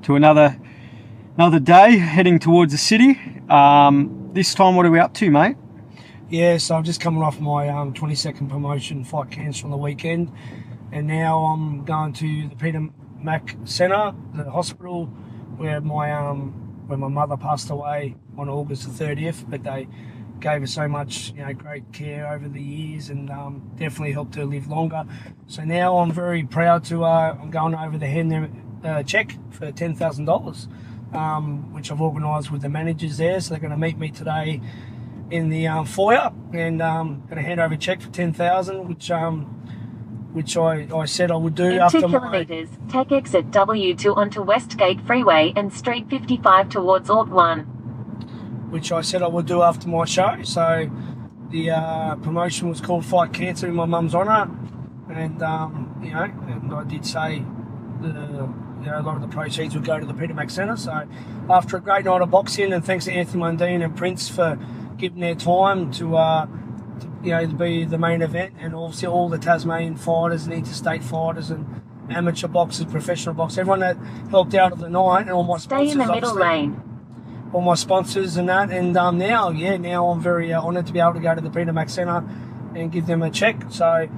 to another day heading towards the city. This time, what are we up to, mate? Yeah, so I'm just coming off my 22nd promotion, fight cancer on the weekend, and now I'm going to the Peter MacCallum Centre, the hospital where my mother passed away on August the 30th. But they gave her so much, great care over the years, and definitely helped her live longer. So now I'm very proud to. I'm going over the hand check for $10,000, which I've organised with the managers there. So they're going to meet me today in the foyer, and going to hand over a cheque for $10,000, which I said I would do in after 2 kilometres, take exit W2 onto Westgate Freeway and Street 55 towards Alt 1. Which I said I would do after my show. So the promotion was called Fight Cancer in my mum's honour, and and I did say a lot of the proceeds would go to the Peter MacCallum Centre. So after a great night of boxing, and thanks to Anthony Mundine and Prince for giving their time to be the main event, and obviously all the Tasmanian fighters and interstate fighters and amateur boxers, professional boxers, everyone that helped out of the night, and all my sponsors. Stay in the middle lane. All my sponsors and that, and now I'm very honoured to be able to go to the Peter MacCallum Centre and give them a check. So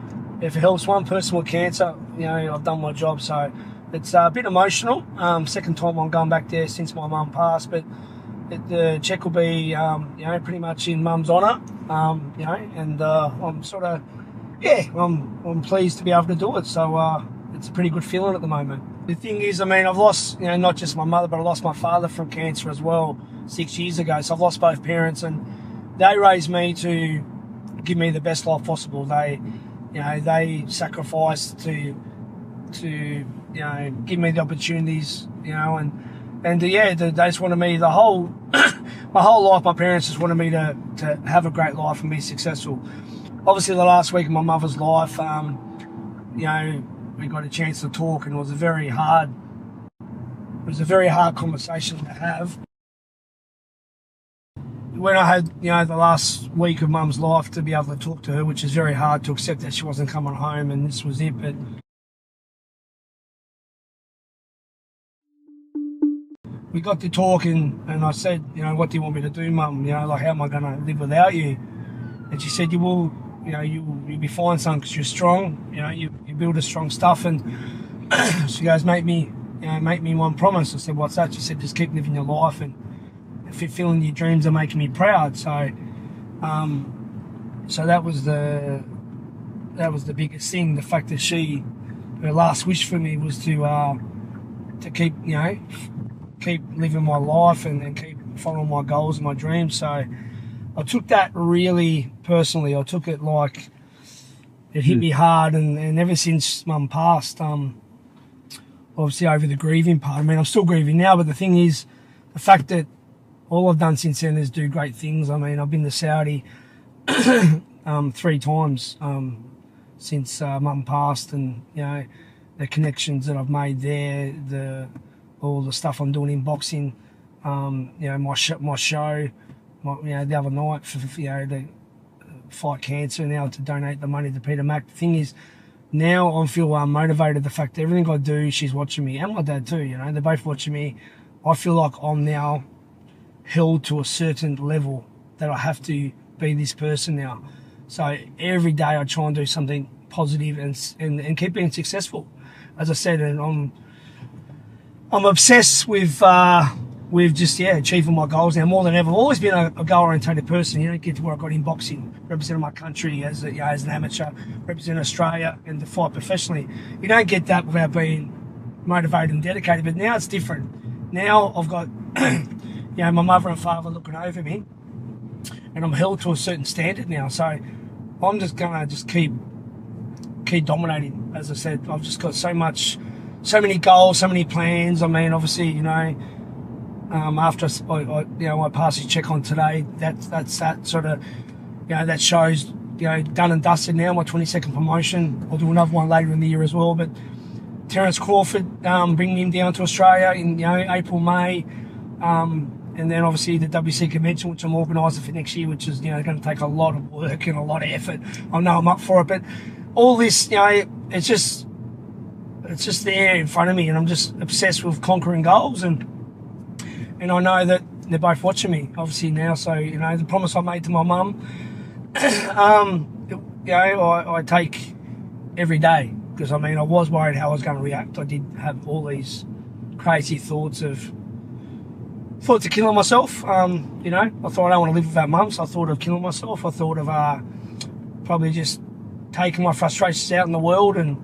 if it helps one person with cancer, I've done my job. So it's a bit emotional. Second time I'm going back there since my mum passed, but the check will be, pretty much in mum's honour, and I'm sort of, I'm pleased to be able to do it. So it's a pretty good feeling at the moment. The thing is, I've lost, not just my mother, but I lost my father from cancer as well 6 years ago. So I've lost both parents, and they raised me to give me the best life possible. They sacrificed to give me the opportunities, and they just wanted me the whole my whole life. My parents just wanted me to have a great life and be successful. Obviously, the last week of my mother's life, we got a chance to talk, and it was a very hard conversation to have. When I had the last week of mum's life, to be able to talk to her, which is very hard to accept that she wasn't coming home, and this was it. But we got to talking, and I said, what do you want me to do, Mum? How am I going to live without you? And she said, you'll be fine, son, because you're strong. You build a strong stuff. And she goes, make me one promise. I said, what's that? She said, just keep living your life, and fulfilling your dreams are making me proud. So, so that was the biggest thing. The fact that her last wish for me was to keep, keep living my life and keep following my goals and my dreams. So I took that really personally. I took it like it hit me hard, and ever since Mum passed, obviously over the grieving part, I'm still grieving now, but the thing is, the fact that all I've done since then is do great things. I've been to Saudi 3 times since Mum passed, and the connections that I've made there, all the stuff I'm doing in boxing, my show, the other night for the Fight Cancer, now to donate the money to Peter Mac. The thing is, now I feel motivated. The fact that everything I do, she's watching me, and my dad too. They're both watching me. I feel like I'm now held to a certain level that I have to be this person now. So every day I try and do something positive and keep being successful. As I said, and I'm obsessed with just achieving my goals now more than ever. I've always been a goal-oriented person. Get to where I got in boxing, representing my country as an amateur, representing Australia, and to fight professionally. You don't get that without being motivated and dedicated. But now it's different. Now I've got my mother and father looking over me, and I'm held to a certain standard now. So I'm just gonna keep dominating. As I said, I've just got so many goals, so many plans. Obviously, after I pass his check on today, that's that sort of, that shows, done and dusted now. My 22nd promotion. I'll do another one later in the year as well. But Terence Crawford, bringing him down to Australia in April, May, and then obviously the WC convention, which I'm organising for next year, which is going to take a lot of work and a lot of effort. I know I'm up for it, but all this, it's just it's just there in front of me, and I'm just obsessed with conquering goals, and I know that they're both watching me, obviously now. So the promise I made to my mum, I take every day, because I was worried how I was going to react. I did have all these crazy thoughts of killing myself. I thought I don't want to live without mum, so I thought of killing myself. I thought of probably just taking my frustrations out in the world and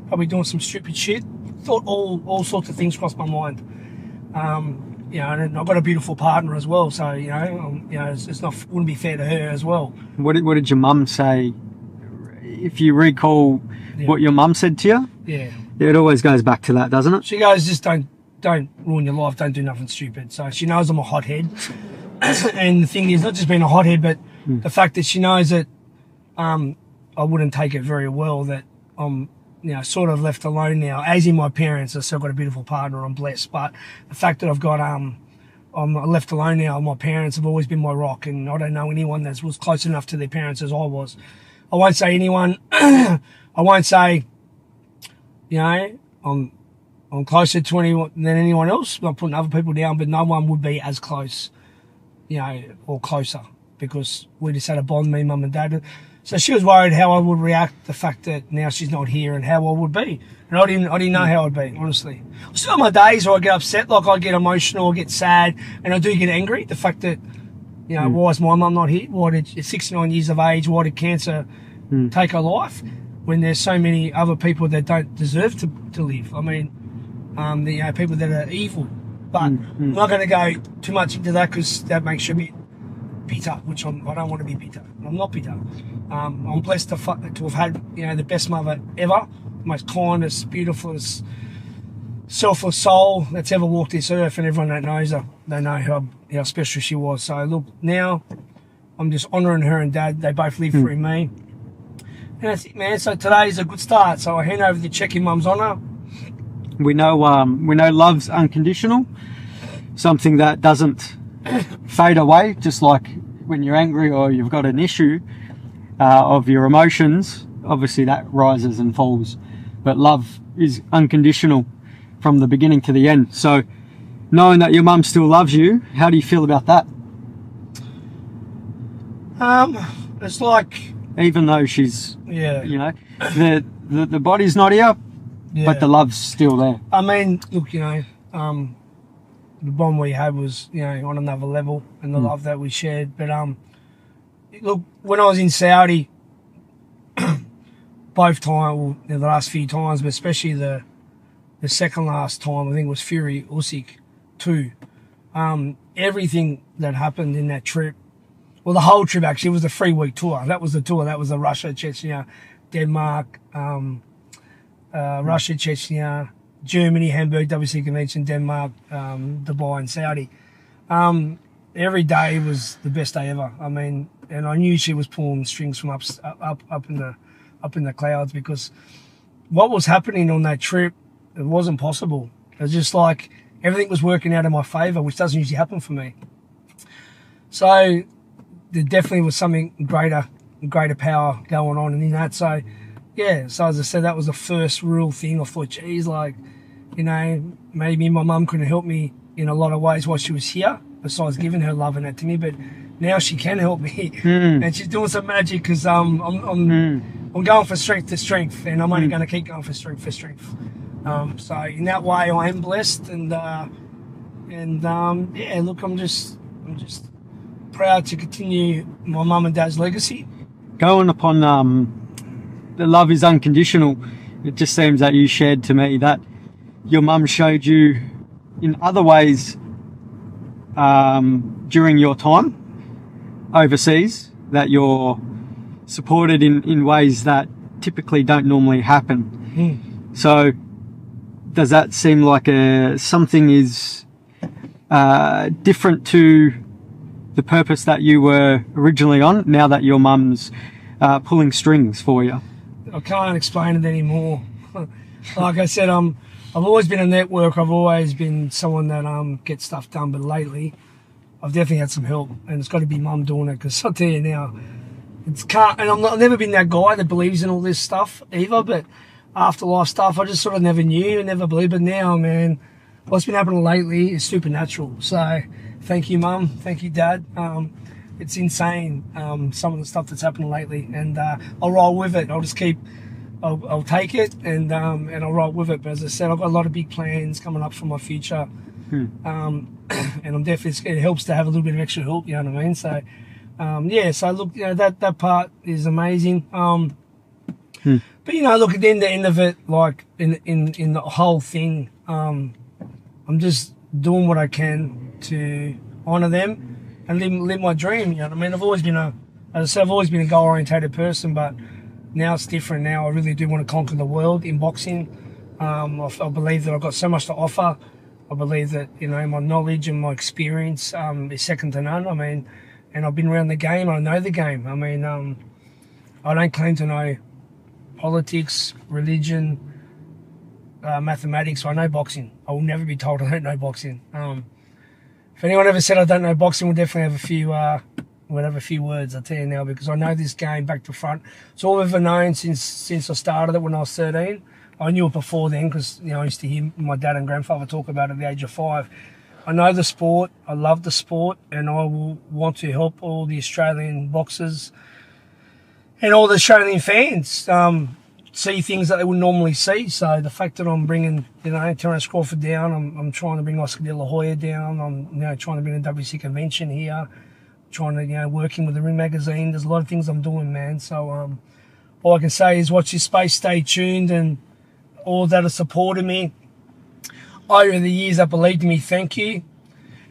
probably doing some stupid shit. Thought all sorts of things crossed my mind. And I've got a beautiful partner as well, so it's not, wouldn't be fair to her as well. What did your mum say? If you recall what your mum said to you, it always goes back to that, doesn't it? She goes, just don't ruin your life, don't do nothing stupid. So she knows I'm a hothead, and the thing is, not just being a hothead, but the fact that she knows that I wouldn't take it very well, that I'm sort of left alone now. As in my parents, I've still got a beautiful partner, I'm blessed, but the fact that I've got I'm left alone now. My parents have always been my rock, and I don't know anyone that was close enough to their parents as I was. I won't say anyone. I won't say, I'm closer to anyone than anyone else. I'm not putting other people down, but no one would be as close, or closer, because we just had a bond, me, mum and dad. So she was worried how I would react, the fact that now she's not here, and how I would be. And I didn't know how I'd be, honestly. I still have my days where I get upset, like I get emotional, I get sad, and I do get angry. The fact that, why is my mum not here? Why did, at 69 years of age, why did cancer take her life when there's so many other people that don't deserve to live? People that are evil. But I'm not going to go too much into that, because that makes you a bit bitter, which I don't want to be bitter. I'm not bitter. I'm blessed to have had, the best mother ever, most kindest, beautifulest, selfless soul that's ever walked this earth, and everyone that knows her, they know how special she was. So look, now I'm just honouring her and Dad. They both lived through me. And that's it, man. So today's a good start. So I hand over the check in Mum's honour. We know love's unconditional, something that doesn't fade away, just like when you're angry or you've got an issue of your emotions. Obviously that rises and falls, but love is unconditional from the beginning to the end. So knowing that your mum still loves you, how do you feel about that? It's like, even though she's, the body's not here, but the love's still there. Look, the bond we had was, on another level, and the love that we shared. But look, when I was in Saudi, both times, the last few times, but especially the second last time, I think it was Fury Usyk 2. Everything that happened in that trip, well, the whole trip actually, was a 3-week tour. That was the tour. That was the Russia, Chechnya, Denmark, Russia, Chechnya, Germany, Hamburg, WC Convention, Denmark, Dubai and Saudi. Every day was the best day ever. And I knew she was pulling strings from up in the clouds, because what was happening on that trip, it wasn't possible. It was just like everything was working out in my favour, which doesn't usually happen for me. So there definitely was something greater power going on in that. So so as I said, that was the first real thing. I thought, geez, maybe my mum couldn't help me in a lot of ways while she was here, besides giving her love and that to me, but now she can help me. And she's doing some magic, because I'm going from strength to strength, and I'm only going to keep going from strength to strength. So in that way, I am blessed, and look, I'm just proud to continue my mum and dad's legacy. Going upon the love is unconditional, it just seems that you shared to me that your mum showed you in other ways during your time overseas, that you're supported in ways that typically don't normally happen. So does that seem like something is different to the purpose that you were originally on, now that your mum's pulling strings for you? I can't explain it anymore. Like I said, I've always been a network. I've always been someone that gets stuff done, but lately I've definitely had some help, and it's got to be mum doing it, because I'll tell you now, I've never been that guy that believes in all this stuff either, but afterlife stuff. I just sort of never knew, never believed. But now, man, what's been happening lately is supernatural. So thank you, Mum. Thank you, Dad. It's insane, some of the stuff that's happening lately, and I'll roll with it. I'll just I'll take it, and I'll roll with it. But as I said, I've got a lot of big plans coming up for my future, and I'm definitely, it helps to have a little bit of extra help, you know what I mean? So, yeah, so look, you know, that part is amazing. But, you know, look, at the end of it, like, in the whole thing, I'm just doing what I can to honour them and live my dream, you know what I mean? I've always been as I said, I've always been a goal-orientated person, but now it's different. Now I really do want to conquer the world in boxing. I believe that I've got so much to offer. I believe that, you know, my knowledge and my experience is second to none. I mean, and I've been around the game. I know the game. I mean, I don't claim to know politics, religion, mathematics. I know boxing. I will never be told I don't know boxing. If anyone ever said I don't know boxing, we'll definitely have a few words, I'll tell you now, because I know this game back to front. It's all I've ever known since I started it when I was 13. I knew it before then because, you know, I used to hear my dad and grandfather talk about it at the age of 5. I know the sport, I love the sport, and I will want to help all the Australian boxers and all the Australian fans see things that they would normally see. So the fact that I'm bringing, you know, Terence Crawford down, I'm trying to bring Oscar De La Hoya down, I'm, you know, trying to bring the WC convention here, trying to, you know, working with the Ring magazine. There's a lot of things I'm doing, man. So all I can say is watch this space, stay tuned, and all that have supported me over the years that believed in me, thank you.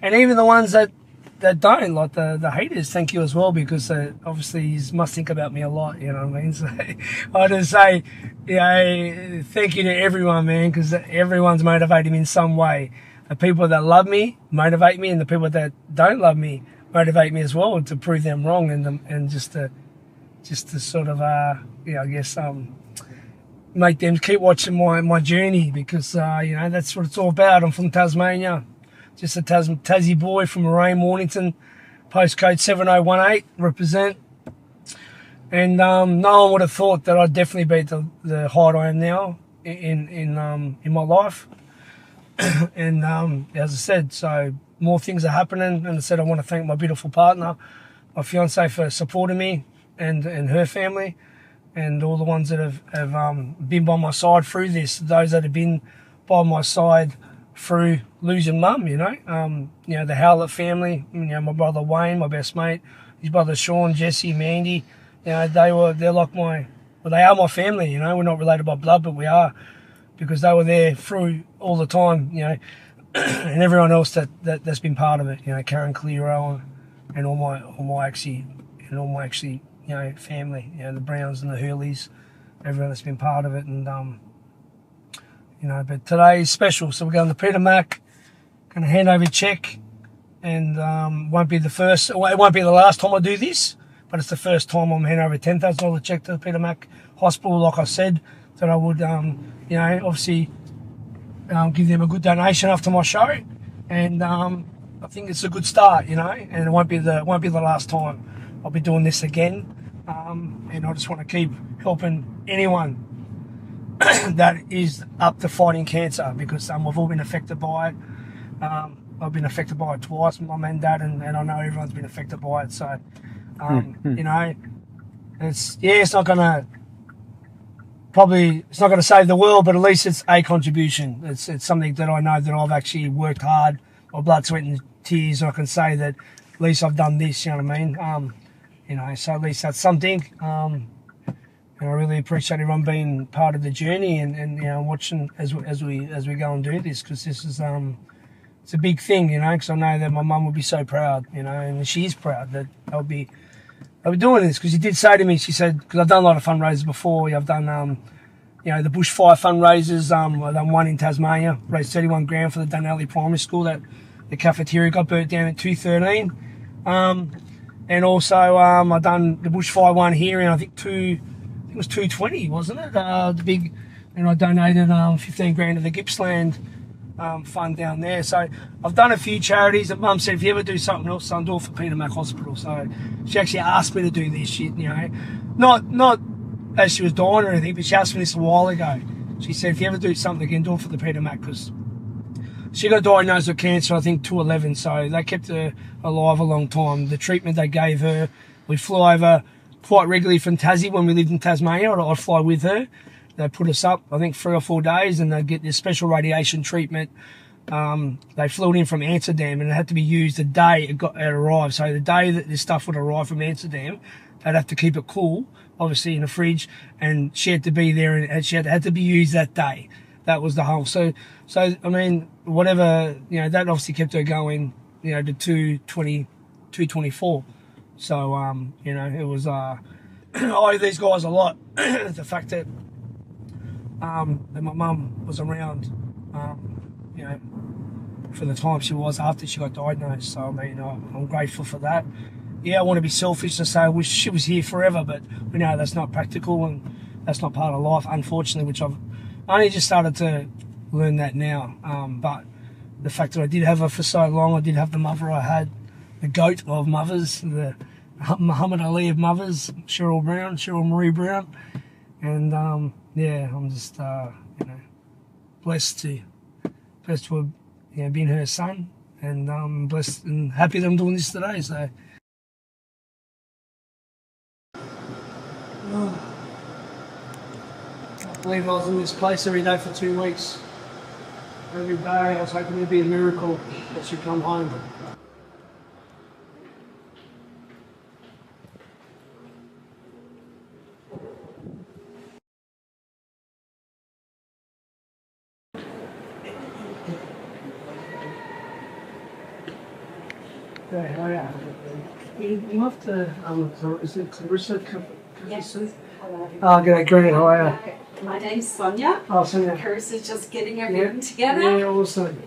And even the ones that don't, like the haters, thank you as well, because obviously you must think about me a lot, you know what I mean? So I just say, you know, thank you to everyone, man, because everyone's motivated me in some way. The people that love me motivate me, and the people that don't love me motivate me as well, to prove them wrong, and just to sort of you know, I guess make them keep watching my journey, because you know, that's what it's all about. I'm from Tasmania, just a Tassie boy from Moraine, Mornington, postcode 7018, represent. And no one would have thought that I'd definitely be at the height I am now in my life. And as I said, so more things are happening. And I said, I want to thank my beautiful partner, my fiance, for supporting me, and her family, and all the ones that have been by my side through this. Those that have been by my side through losing Mum, you know. You know, the Howlett family, you know, my brother Wayne, my best mate, his brother Sean, Jesse, Mandy. You know, they're like they are my family, you know. We're not related by blood, but we are, because they were there through all the time, you know. And everyone else that's been part of it, you know, Karen Clearo and all my actually, you know, family, you know, the Browns and the Hurleys, everyone that's been part of it. And you know, but today is special, so we're going to Peter Mac, going to hand over a check, and won't be the first, well, it won't be the last time I do this, but it's the first time I'm handing over a $10,000 check to the Peter Mac Hospital, like I said, that I would, you know, obviously give them a good donation after my show, and I think it's a good start, you know, and it won't be the last time. I'll be doing this again, and I just want to keep helping anyone that is up to fighting cancer, because we've all been affected by it. I've been affected by it twice, Mum and Dad, and I know everyone's been affected by it. So, you know, it's not gonna save the world, but at least it's a contribution. It's something that I know that I've actually worked hard, my blood, sweat, and tears, and I can say that at least I've done this. You know what I mean? You know, so at least that's something. And I really appreciate everyone being part of the journey, and you know, watching as we go and do this, because this is it's a big thing, you know. Because I know that my mum would be so proud, you know, and she is proud that I'll be doing this. Because she did say to me, she said, because I've done a lot of fundraisers before. I've done you know, the bushfire fundraisers. I've done one in Tasmania, raised 31 grand for the Dunalley Primary School that the cafeteria got burnt down in 2013. And also I've done the bushfire one here in, I think it was 220, wasn't it? The big, and I donated 15 grand to the Gippsland fund down there. So I've done a few charities. And Mum said, if you ever do something else, son, do it for Peter Mac Hospital. So she actually asked me to do this shit, you know, not as she was dying or anything, but she asked me this a while ago. She said, if you ever do something again, do it for the Peter Mac, because she got diagnosed with cancer, I think, 211, so they kept her alive a long time. The treatment they gave her, we flew over quite regularly from Tassie when we lived in Tasmania. I'd fly with her. They put us up, I think, 3 or 4 days, and they'd get this special radiation treatment. They flew it in from Amsterdam, and it had to be used the day it arrived. So the day that this stuff would arrive from Amsterdam, they'd have to keep it cool, obviously in the fridge, and she had to be there, and she had to be used that day. That was the whole. So I mean, whatever, you know, that obviously kept her going, you know, to 224. So you know, it was I owe these guys a lot. The fact that my mum was around, you know, for the time she was after she got diagnosed. So I mean, I'm grateful for that. Yeah, I want to be selfish and say I wish she was here forever, but we know that's not practical and that's not part of life, unfortunately, which I've only just started to learn that now. But the fact that I did have her for so long, I did have the mother I had, the GOAT of mothers, the Muhammad Ali of mothers, Cheryl Marie Brown. And yeah, I'm just, you know, blessed to have, you know, been her son, and blessed and happy that I'm doing this today. So. I believe I was in this place every day for 2 weeks. Every day I was hoping it'd be a miracle that she'd come home. Okay, how are you? You have to, is it Clarissa? Yes. Hello. Oh, good, great, how are you? Okay. My name's Sonia. Oh, Sonia. Carissa's just getting everything together. Yeah, awesome.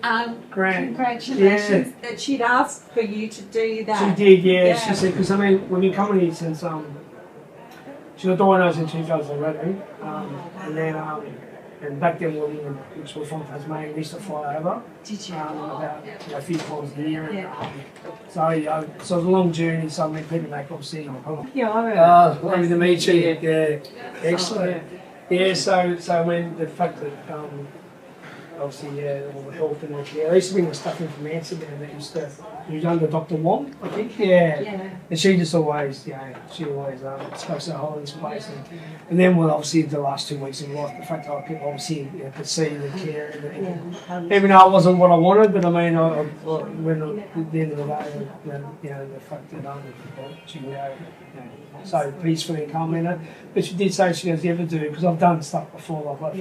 Great. Congratulations that she'd asked for you to do that. She did, yeah. She said, because I mean, we've been coming here since, she got diagnosed in 2011, and then, and back then we were from Tasmania, we used to fly over. Did you? About a few times a year. Yeah. So it was a long journey, so I met Peter MacCallum obviously. Yeah, Lovely to meet you. Yeah, excellent. Yeah, so I mean, the fact that, obviously, yeah, all the health and the care. They used to bring the stuff in from Amsterdam that used to, you was under Dr. Wong, I think. Yeah. And she just always, you know, spoke so highly of this place. And then, well, obviously, the last 2 weeks of life, the fact that I could obviously, you know, could see the care. And even though it wasn't what I wanted, but I mean, when at the end of the day, you know, the fact that she would go, you know, so peacefully and calmly. But she did say, she goes, you ever do, because I've done stuff before, like if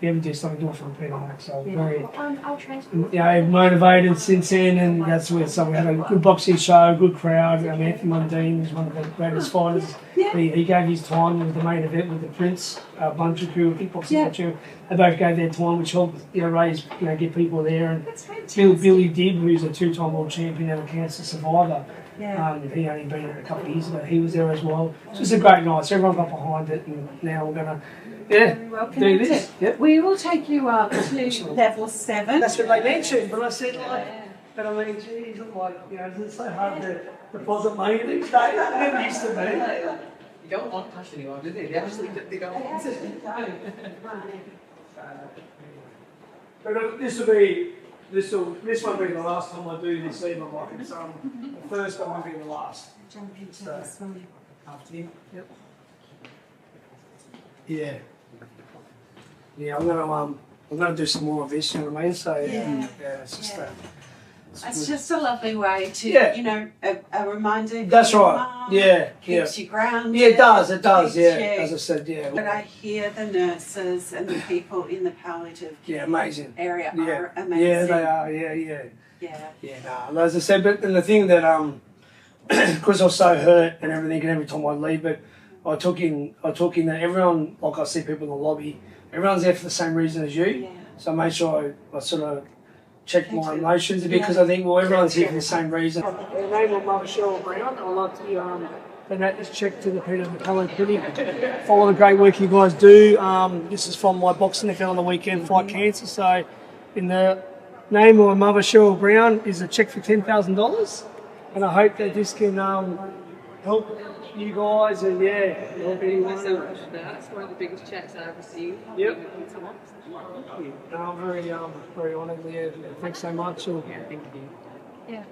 you ever do something, do it for Peter Mac. So very, you know, motivated since then, and that's where. So we had a good boxing show, good crowd. Anthony Mundine was one of the greatest fighters. He gave his time with the main event with the Prince, Bunchaku, kickboxing. They both gave their time, which helped, you know, raise, you know, get people there. And Billy Dibb, who's a 2-time world champion and a cancer survivor. He only been a couple of years ago. He was there as well. So it was a great night. So everyone got behind it, and now we're gonna do this. Yep. We will take you up to level 7. That's what they mentioned, but I said but I mean, geez, I'm like, you know, it's so hard to deposit money these days. It never used to be. You don't want cash anymore, do they? They actually don't want it. But this won't be the last time I do this either. Like it's the first time won't be the last. Jump into this one. After you. Yep. Yeah. Yeah, I'm gonna do some more of this, you know what I mean? So it's just It's just a lovely way to, you know, a reminder. That's right. Mom, keeps you grounded. Yeah, it does. As I said, But I hear the nurses and the people in the palliative amazing area are amazing. Yeah, they are. Yeah. As I said, but and the thing that because I was so hurt and everything, and every time I leave, but I took in that everyone, like I see people in the lobby, everyone's there for the same reason as you. Yeah. So I made sure I sort of check my emotions a bit, because I think, well, everyone's here for the same reason. The name of Mother Cheryl Brown. I'd like to donate this check to the Peter MacCallum Clinic for all the great work you guys do. This is from my boxing event on the weekend, Fight Cancer. So in the name of Mother Cheryl Brown is a check for $10,000. And I hope that this can help you guys and help anyone. Thanks so much for that. It's one of the biggest chats I've ever seen. Yep. Thank you. No, I'm very honoured. Yeah. Thanks so much. Yeah, thank you. Yeah.